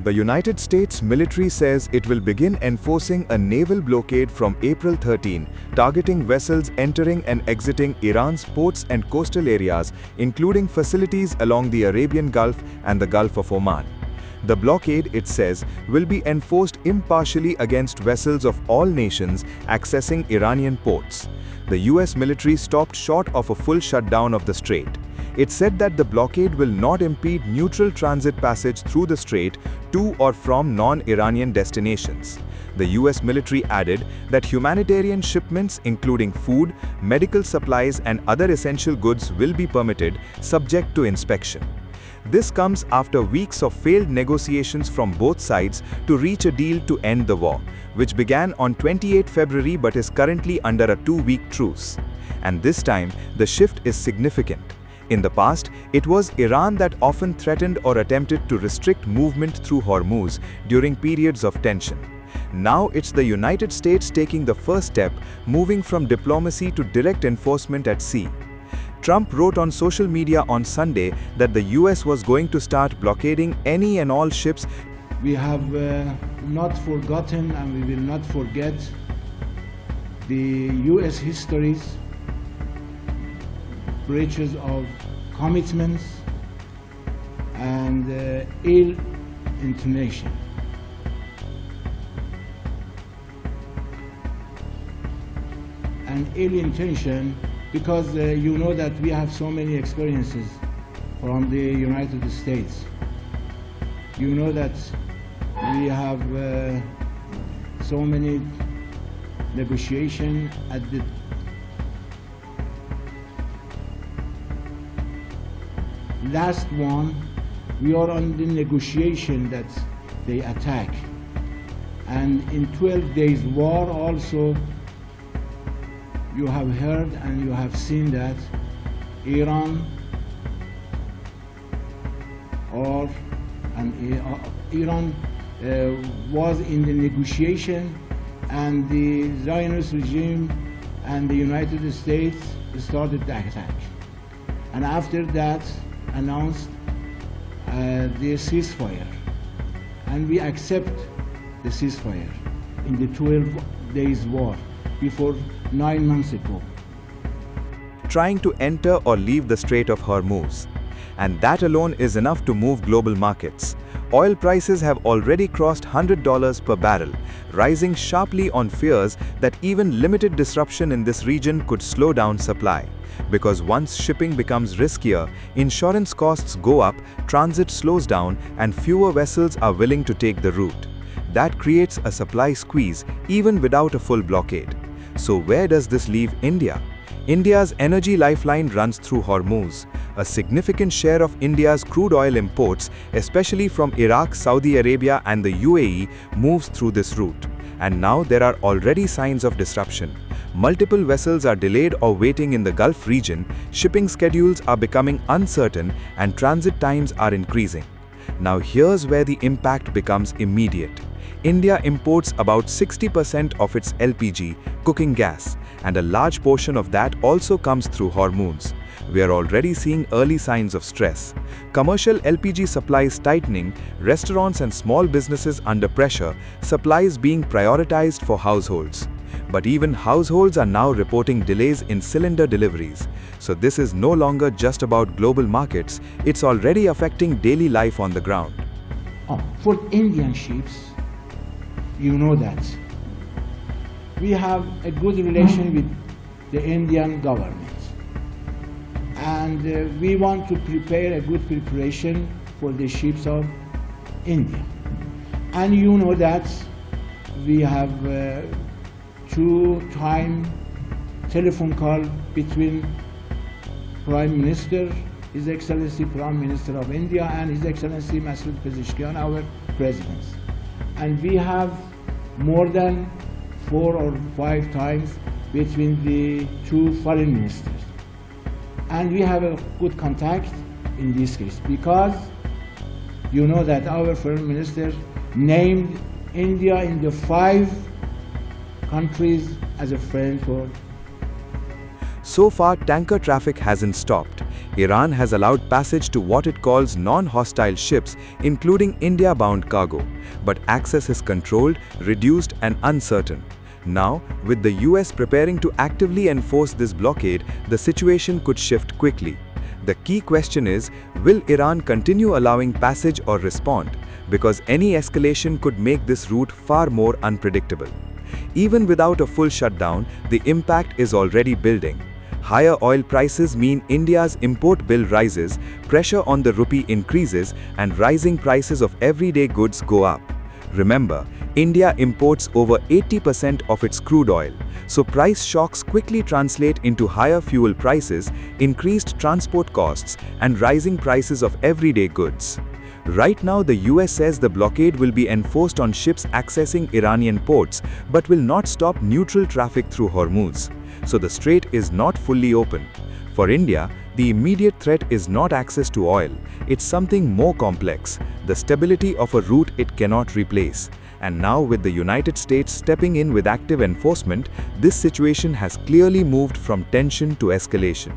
The United States military says it will begin enforcing a naval blockade from April 13, targeting vessels entering and exiting Iran's ports and coastal areas, including facilities along the Arabian Gulf and the Gulf of Oman. The blockade, it says, will be enforced impartially against vessels of all nations accessing Iranian ports. The US military stopped short of a full shutdown of the strait. It said that the blockade will not impede neutral transit passage through the strait to or from non-Iranian destinations. The US military added that humanitarian shipments including food, medical supplies and other essential goods will be permitted, subject to inspection. This comes after weeks of failed negotiations from both sides to reach a deal to end the war, which began on 28 February but is currently under a 2-week truce. And this time, the shift is significant. In the past, it was Iran that often threatened or attempted to restrict movement through Hormuz during periods of tension. Now it's the United States taking the first step, moving from diplomacy to direct enforcement at sea. Trump wrote on social media on Sunday that the US was going to start blockading any and all ships. We have not forgotten and we will not forget the US history's breaches of commitments and ill intention. And ill intention because you know that we have so many experiences from the United States. You know that we have so many negotiations at the last one. We are on the negotiation that they attack, and in 12 days war also you have heard and you have seen that Iran was in the negotiation, and the Zionist regime and the United States started the attack, and after that announced the ceasefire, and we accept the ceasefire in the 12 days war before 9 months ago. Trying to enter or leave the Strait of Hormuz. And that alone is enough to move global markets. Oil prices have already crossed $100 per barrel, rising sharply on fears that even limited disruption in this region could slow down supply. Because once shipping becomes riskier, insurance costs go up, transit slows down, and fewer vessels are willing to take the route. That creates a supply squeeze even without a full blockade. So where does this leave India? India's energy lifeline runs through Hormuz. A significant share of India's crude oil imports, especially from Iraq, Saudi Arabia and the UAE, moves through this route. And now there are already signs of disruption. Multiple vessels are delayed or waiting in the Gulf region, shipping schedules are becoming uncertain, and transit times are increasing. Now here's where the impact becomes immediate. India imports about 60% of its LPG, cooking gas, and a large portion of that also comes through Hormuz. We are already seeing early signs of stress. Commercial LPG supplies tightening, restaurants and small businesses under pressure, supplies being prioritized for households. But even households are now reporting delays in cylinder deliveries. So this is no longer just about global markets, it's already affecting daily life on the ground. For Indian ships, you know that we have a good relation with the Indian government, and we want to prepare a good preparation for the ships of India. And you know that we have 2-time telephone call between Prime Minister, His Excellency Prime Minister of India, and His Excellency Masoud Pezeshkian, our President. And we have more than 4 or 5 times between the 2 foreign ministers. And we have a good contact in this case, because you know that our foreign minister named India in the 5 countries as a friend for. so far, tanker traffic hasn't stopped. Iran has allowed passage to what it calls non-hostile ships, including India-bound cargo. But access is controlled, reduced, and uncertain. Now, with the US preparing to actively enforce this blockade, the situation could shift quickly. The key question is, will Iran continue allowing passage or respond? Because any escalation could make this route far more unpredictable. Even without a full shutdown, the impact is already building. Higher oil prices mean India's import bill rises, pressure on the rupee increases, and rising prices of everyday goods go up. Remember, India imports over 80% of its crude oil, so price shocks quickly translate into higher fuel prices, increased transport costs, and rising prices of everyday goods. Right now, the US says the blockade will be enforced on ships accessing Iranian ports, but will not stop neutral traffic through Hormuz. So the strait is not fully open. For India, the immediate threat is not access to oil. It's something more complex, the stability of a route it cannot replace. And now, with the United States stepping in with active enforcement, this situation has clearly moved from tension to escalation.